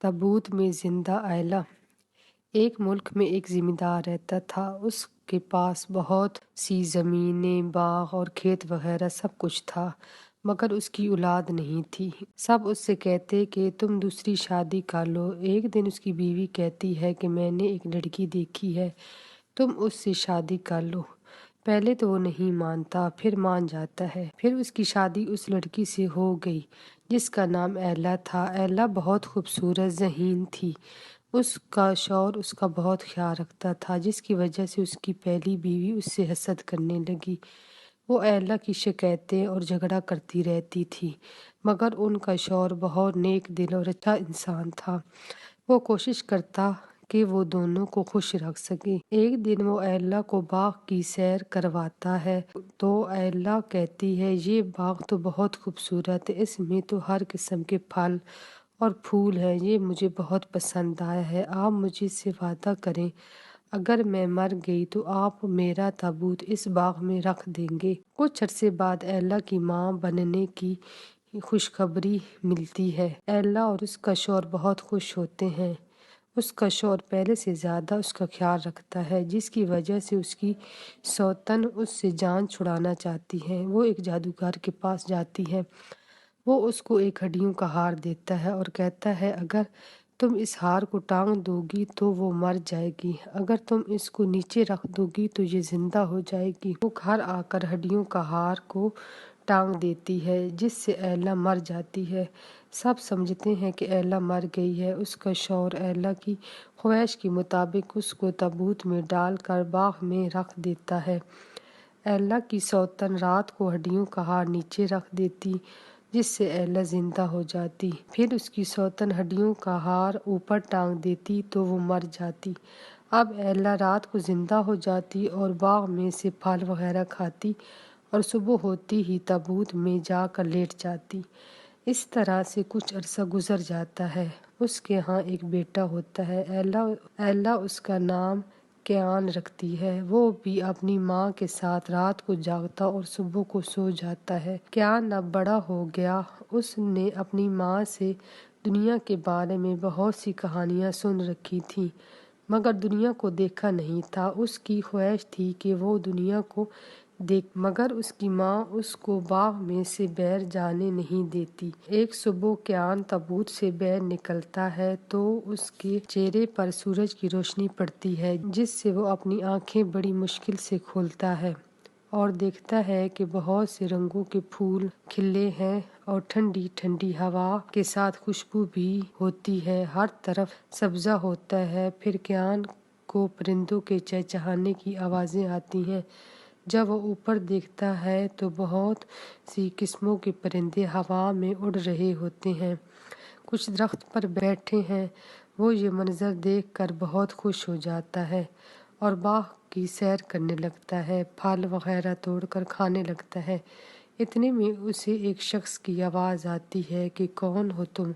तबूत में जिंदा आयला। एक मुल्क में एक जिम्मेदार रहता था। उसके पास बहुत सी जमीनें, बाग और खेत वगैरह सब कुछ था, मगर उसकी औलाद नहीं थी। सब उससे कहते कि तुम दूसरी शादी कर लो। एक दिन उसकी बीवी कहती है कि मैंने एक लड़की देखी है, तुम उससे शादी कर लो। पहले तो वो नहीं मानता, फिर मान जाता है। फिर उसकी शादी उस लड़की से हो गई जिसका नाम एला था। एला बहुत खूबसूरत ज़हीन थी। उसका शौहर उसका बहुत ख्याल रखता था, जिसकी वजह से उसकी पहली बीवी उससे हसद करने लगी। वो एला की शिकायतें और झगड़ा करती रहती थी, मगर उनका शौहर बहुत नेक दिल और अच्छा इंसान था। वो कोशिश करता कि वो दोनों को खुश रख सके। एक दिन वो एला को बाग की सैर करवाता है तो एला कहती है, ये बाग तो बहुत खूबसूरत है, इसमें तो हर किस्म के फल और फूल हैं, ये मुझे बहुत पसंद आया है। आप मुझे से वादा करें, अगर मैं मर गई तो आप मेरा ताबूत इस बाग में रख देंगे। कुछ अरसे बाद एला की माँ बनने की खुशखबरी मिलती है। एला और उसका शौहर बहुत खुश होते हैं। उसका शौहर पहले से ज़्यादा उसका ख्याल रखता है, जिसकी वजह से उसकी सौतन उससे जान छुड़ाना चाहती है। वो एक जादूगर के पास जाती है। वो उसको एक हड्डियों का हार देता है और कहता है, अगर तुम इस हार को टांग दोगी तो वो मर जाएगी, अगर तुम इसको नीचे रख दोगी तो ये जिंदा हो जाएगी। वो घर आकर हड्डियों का हार को टांग देती है, जिससे एला मर जाती है। सब समझते हैं कि एला मर गई है। उसका शौहर एला की ख्वाहिश के मुताबिक उसको ताबूत में डालकर बाग में रख देता है। एला की सौतन रात को हड्डियों का हार नीचे रख देती, जिससे एला जिंदा हो जाती। फिर उसकी सौतन हड्डियों का हार ऊपर टांग देती तो वो मर जाती। अब एला रात को जिंदा हो जाती और बाग में से फल वगैरह खाती और सुबह होती ही ताबूत में जाकर लेट जाती। इस तरह से कुछ अरसा गुजर जाता है। उसके यहाँ एक बेटा होता है। एला उसका नाम क्यान रखती है। वो भी अपनी माँ के साथ रात को जागता और सुबह को सो जाता है। क्यान अब बड़ा हो गया। उसने अपनी माँ से दुनिया के बारे में बहुत सी कहानियाँ सुन रखी थी, मगर दुनिया को देखा नहीं था। उसकी ख्वाहिश थी कि वो दुनिया को देख, मगर उसकी माँ उसको बाग में से बाहर जाने नहीं देती। एक सुबह क्यान ताबूत से बाहर निकलता है तो उसके चेहरे पर सूरज की रोशनी पड़ती है, जिससे वो अपनी आंखें बड़ी मुश्किल से खोलता है और देखता है कि बहुत से रंगों के फूल खिले हैं और ठंडी ठंडी हवा के साथ खुशबू भी होती है। हर तरफ सब्जा होता है। फिर क्यान को परिंदों के चहचहाने की आवाज़ें आती हैं। जब वो ऊपर देखता है तो बहुत सी किस्मों के परिंदे हवा में उड़ रहे होते हैं, कुछ दरख्त पर बैठे हैं। वो ये मंजर देखकर बहुत खुश हो जाता है और बाग की सैर करने लगता है, फल वगैरह तोड़कर खाने लगता है। इतने में उसे एक शख्स की आवाज़ आती है कि कौन हो तुम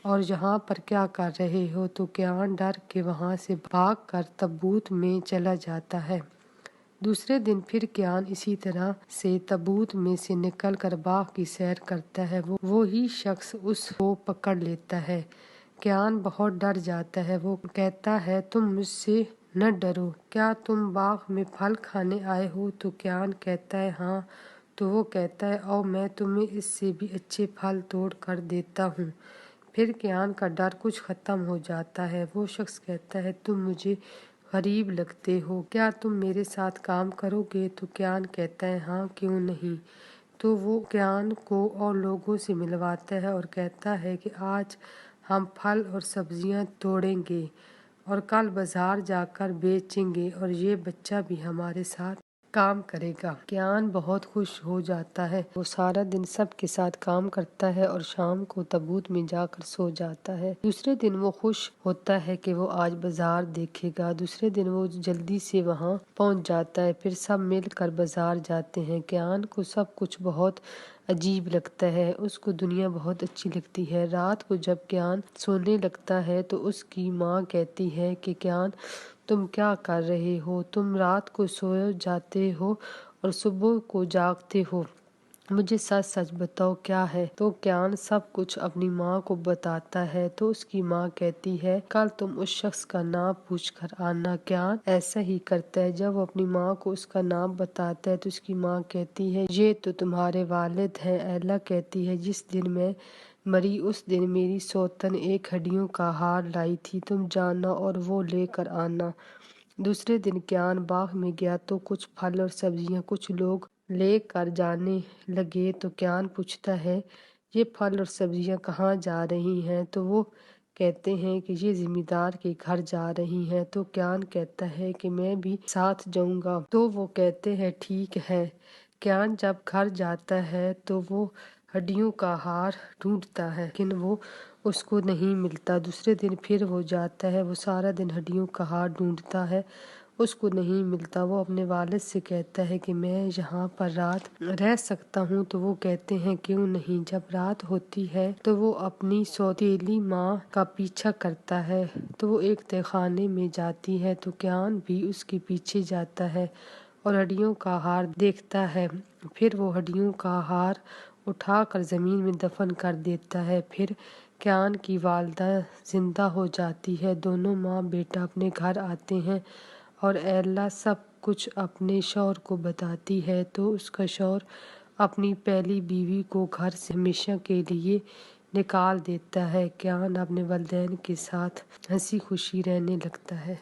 और यहाँ पर क्या कर रहे हो। तो क्यान डर के वहाँ से भागकर ताबूत में चला जाता है। दूसरे दिन फिर क्यान इसी तरह से ताबूत में से निकल कर बाग की सैर करता है। वो ही शख्स उसको पकड़ लेता है। क्यान बहुत डर जाता है। वो कहता है, तुम मुझसे न डरो, क्या तुम बाग में फल खाने आए हो। तो क्यान कहता है, हाँ। तो वो कहता है, और मैं तुम्हें इससे भी अच्छे फल तोड़ कर देता हूँ। फिर क्यान का डर कुछ ख़त्म हो जाता है। वो शख्स कहता है, तुम मुझे गरीब लगते हो, क्या तुम मेरे साथ काम करोगे। तो क्यान कहता है, हाँ क्यों नहीं। तो वो क्यान को और लोगों से मिलवाता है और कहता है कि आज हम फल और सब्जियां तोड़ेंगे और कल बाजार जाकर बेचेंगे और ये बच्चा भी हमारे साथ काम करेगा। क्यान बहुत खुश हो जाता है। वो सारा दिन सबके साथ काम करता है और शाम को ताबूत में जाकर सो जाता है। दूसरे दिन वो खुश होता है कि वो आज बाजार देखेगा। दूसरे दिन वो जल्दी से वहाँ पहुँच जाता है। फिर सब मिलकर बाजार जाते हैं। क्यान को सब कुछ बहुत अजीब लगता है। उसको दुनिया बहुत अच्छी लगती है। रात को जब क्यान सोने लगता है तो उसकी माँ कहती है कि क्यान, तुम क्या कर रहे हो। तुम रात को सो जाते हो और सुबह को जागते हो। मुझे सच सच बताओ क्या है। तो क्यान सब कुछ अपनी माँ को बताता है। तो उसकी माँ कहती है कल तुम उस शख्स का नाम पूछ कर आना। क्यान ऐसा ही करता है। जब वो अपनी माँ को उसका नाम बताता है तो उसकी माँ कहती है ये तो तुम्हारे वालिद हैं। एला कहती है जिस दिन मैं मरी उस दिन मेरी सौतन एक हड्डियों का हार लाई थी, तुम जाना और वो लेकर आना। दूसरे दिन क्यान बाग में गया तो कुछ फल और सब्जियां कुछ लोग लेकर जाने लगे। तो क्यान पूछता है ये फल और सब्जियां कहाँ जा रही हैं। तो वो कहते हैं कि ये जिम्मेदार के घर जा रही हैं। तो क्यान कहता है कि मैं भी साथ जाऊंगा। तो वो कहते हैं ठीक है। क्यान जब घर जाता है तो वो हड्डियों का हार ढूंढता है लेकिन वो उसको नहीं मिलता। दूसरे दिन फिर वो जाता है। वो सारा दिन हड्डियों का हार ढूंढता है, उसको नहीं मिलता। वो अपने वालिद से कहता है कि मैं यहाँ पर रात रह सकता हूँ। तो वो कहते हैं क्यों नहीं। जब रात होती है तो वो अपनी सौतेली माँ का पीछा करता है। तो वो एक तहखाने में जाती है तो क्यान भी उसके पीछे जाता है और हड्डियों का हार देखता है। फिर वो हड्डियों का हार उठाकर ज़मीन में दफन कर देता है। फिर क्यान की वालदा जिंदा हो जाती है। दोनों माँ बेटा अपने घर आते हैं और एला सब कुछ अपने शौहर को बताती है। तो उसका शौहर अपनी पहली बीवी को घर से हमेशा के लिए निकाल देता है। क्यान अपने वालिदैन के साथ हंसी खुशी रहने लगता है।